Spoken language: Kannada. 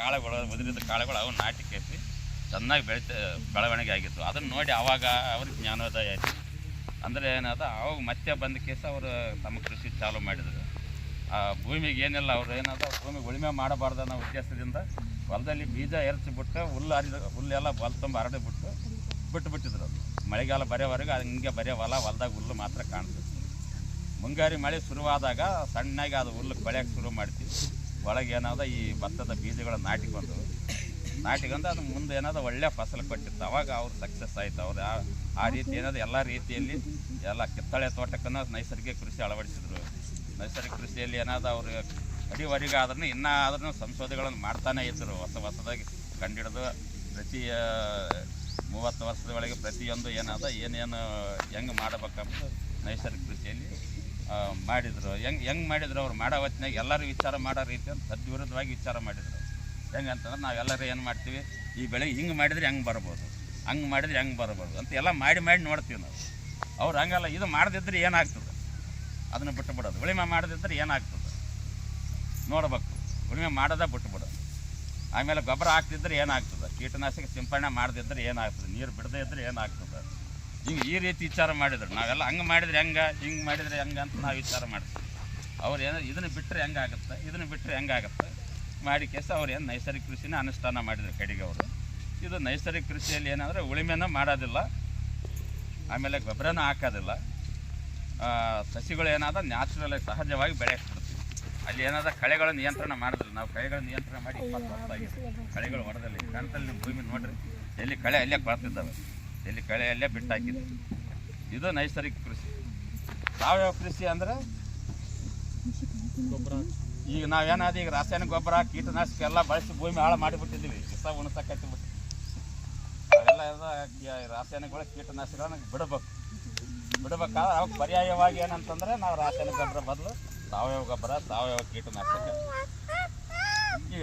ಕಾಳುಗಳು ಉದುರಿದ ಕಾಳುಗಳು ಅವು ನಾಟಿ ಕೆತ್ತಿ ಚೆನ್ನಾಗಿ ಬೆಳವಣಿಗೆ ಆಗಿತ್ತು. ಅದನ್ನು ನೋಡಿ ಆವಾಗ ಅವ್ರಿಗೆ ಜ್ಞಾನೋದಯ ಆಯಿತು. ಅಂದರೆ ಏನದ ಅವಾಗ ಮತ್ತೆ ಬಂದ ಕೇಸ ಅವರು ತಮ್ಮ ಕೃಷಿ ಚಾಲು ಮಾಡಿದರು. ಆ ಭೂಮಿಗೆ ಏನಿಲ್ಲ ಅವ್ರು ಏನದ ಭೂಮಿಗೆ ಉಳುಮೆ ಮಾಡಬಾರ್ದು ಅನ್ನೋ ಉದ್ದೇಶದಿಂದ ಹೊಲದಲ್ಲಿ ಬೀಜ ಎರಚಿಬಿಟ್ಟು ಹುಲ್ಲೆಲ್ಲ ಹೊಲ ತುಂಬ ಹರಡಿ ಬಿಟ್ಟಿದ್ರು. ಅದು ಮಳೆಗಾಲ ಬರೋವರೆಗೆ ಅದು ಹಿಂಗೆ ಬರೀ ಹೊಲದಾಗ ಹುಲ್ಲು ಮಾತ್ರ ಕಾಣ್ತದೆ. ಮುಂಗಾರಿ ಮಳೆ ಶುರುವಾದಾಗ ಸಣ್ಣಗೆ ಅದು ಹುಲ್ಲು ಬೆಳೆಯೋಕ್ಕೆ ಶುರು ಮಾಡ್ತೀವಿ. ಒಳಗೆ ಏನಾದ ಈ ಭತ್ತದ ಬೀಜಗಳು ನಾಟಿಕೊಂಡು ಅದು ಮುಂದೆ ಏನಾದ ಒಳ್ಳೆ ಫಸಲು ಕೊಟ್ಟಿತ್ತು. ಅವಾಗ ಅವ್ರು ಸಕ್ಸಸ್ ಆಯಿತು. ಅವ್ರು ಆ ರೀತಿ ಏನಾದ ಎಲ್ಲ ರೀತಿಯಲ್ಲಿ ಎಲ್ಲ ಕಿತ್ತಳೆ ತೋಟಕ್ಕನ್ನು ನೈಸರ್ಗಿಕ ಕೃಷಿ ಅಳವಡಿಸಿದ್ರು. ನೈಸರ್ಗಿಕ ಕೃಷಿಯಲ್ಲಿ ಏನಾದ ಅವರು ಅಡಿವರೆಗೆ ಆದ್ರೂ ಇನ್ನೂ ಆದ್ರೂ ಸಂಶೋಧನೆಗಳನ್ನು ಮಾಡ್ತಾನೇ ಇದ್ದರು. ಹೊಸದಾಗಿ ಕಂಡಿಡಿದು ಪ್ರತಿ 30 ವರ್ಷದ ಒಳಗೆ ಪ್ರತಿಯೊಂದು ಏನಾದ ಏನೇನು ಹೆಂಗೆ ಮಾಡಬೇಕಂತ ನೈಸರ್ಗಿಕ ಕೃಷಿಯಲ್ಲಿ ಮಾಡಿದರು. ಹೆಂಗೆ ಮಾಡಿದ್ರು ಅವ್ರು ಮಾಡೋ ಹೊತ್ತಿನಾಗ ಎಲ್ಲರೂ ವಿಚಾರ ಮಾಡೋ ರೀತಿಯಲ್ಲಿ ತದ್ವಿರುದ್ಧವಾಗಿ ವಿಚಾರ ಮಾಡಿದರು. ಹೆಂಗೆ ಅಂತಂದ್ರೆ ನಾವೆಲ್ಲರೂ ಏನು ಮಾಡ್ತೀವಿ, ಈ ಬೆಳೆ ಹಿಂಗೆ ಮಾಡಿದರೆ ಹೆಂಗೆ ಬರ್ಬೋದು, ಹಂಗೆ ಮಾಡಿದರೆ ಹೆಂಗೆ ಬರ್ಬೋದು ಅಂತ ಎಲ್ಲ ಮಾಡಿ ನೋಡ್ತೀವಿ ನಾವು. ಅವ್ರು ಹಂಗಲ್ಲ, ಇದು ಮಾಡದಿದ್ದರೆ ಏನಾಗ್ತದೆ ಅದನ್ನು ಬಿಟ್ಟುಬಿಡೋದು. ಉಳಿಮೆ ಮಾಡದಿದ್ದರೆ ಏನಾಗ್ತದೆ ನೋಡ್ಬೇಕು, ಉಳಿಮೆ ಮಾಡೋದೇ ಬಿಟ್ಟುಬಿಡೋದು. ಆಮೇಲೆ ಗೊಬ್ಬರ ಹಾಕ್ತಿದ್ರೆ ಏನಾಗ್ತದೆ, ಕೀಟನಾಶಕ ಸಿಂಪಡಣೆ ಮಾಡದಿದ್ದರೆ ಏನಾಗ್ತದೆ, ನೀರು ಬಿಡದೇ ಇದ್ದರೆ ಏನಾಗ್ತದೆ, ಹಿಂಗೆ ಈ ರೀತಿ ವಿಚಾರ ಮಾಡಿದ್ರು. ನಾವೆಲ್ಲ ಹಂಗೆ ಮಾಡಿದರೆ ಹಿಂಗೆ ಮಾಡಿದರೆ ಹೆಂಗೆ ಅಂತ ನಾವು ವಿಚಾರ ಮಾಡ್ತೀವಿ. ಅವ್ರು ಏನೋ ಇದನ್ನು ಬಿಟ್ಟರೆ ಹೆಂಗಾಗುತ್ತೆ, ಇದನ್ನು ಬಿಟ್ಟರೆ ಹೆಂಗಾಗುತ್ತೆ ಮಾಡಿ ಕೇಸ ಅವ್ರು ಏನು ನೈಸರ್ಗಿಕ ಕೃಷಿನ ಅನುಷ್ಠಾನ ಮಾಡಿದ್ರು ಕಡೆಗೆ ಅವರು. ಇದು ನೈಸರ್ಗಿಕ ಕೃಷಿಯಲ್ಲಿ ಏನಂದರೆ ಉಳಿಮೆನೂ ಮಾಡೋದಿಲ್ಲ, ಆಮೇಲೆ ಗೊಬ್ಬರನೂ ಹಾಕೋದಿಲ್ಲ. ಸಸಿಗಳು ಏನಾದ ನ್ಯಾಚುರಲಾಗಿ ಸಹಜವಾಗಿ ಬೆಳೆಯಕ್ಕೆ ಬಿಡ್ತೀವಿ. ಅಲ್ಲಿ ಏನಾದ ಕಳೆಗಳ ನಿಯಂತ್ರಣ ಮಾಡಿದ್ರು. ನಾವು ಕಳೆಗಳ ನಿಯಂತ್ರಣ ಮಾಡಿ 20 ವರ್ಷ ಆಗಿದೆ. ಕಳೆಗಳು ಹೊಡೆದಲ್ಲಿ ಕಾಣ್ತಲ್ಲಿ ನಿಮ್ಮ ಭೂಮಿ ನೋಡ್ರಿ, ಎಲ್ಲಿ ಕಳೆ ಅಲ್ಲೇ ಕೊಳ್ತಿದ್ದಾವೆ, ಎಲ್ಲಿ ಕಳೆ ಅಲ್ಲೇ ಬಿಟ್ಟು ಹಾಕಿದ್ವಿ. ಇದು ನೈಸರ್ಗಿಕ ಕೃಷಿ. ಸಾವಯವ ಕೃಷಿ ಅಂದರೆ ಈಗ ನಾವೇನಾದ ಈಗ ರಾಸಾಯನಿಕ ಗೊಬ್ಬರ ಕೀಟನಾಶಕ ಎಲ್ಲ ಬಳಸಿ ಭೂಮಿ ಹಾಳು ಮಾಡಿಬಿಟ್ಟಿದ್ದೀವಿ. ಕಸ ಉಣಸಕತ್ತಿಬಿಟ್ಟು ಅವೆಲ್ಲ ರಾಸಾಯನಿಕಗಳ ಕೀಟನಾಶಕಗಳನ್ನ ಬಿಡಬೇಕಾದ್ರೆ ಅವಾಗ ಪರ್ಯಾಯವಾಗಿ ಏನಂತಂದರೆ ನಾವು ರಾಸಾಯನಿಕ ಗೊಬ್ಬರ ಬದಲು ಸಾವಯವ ಗೊಬ್ಬರ, ಸಾವಯವ ಕೀಟನಾಶಕ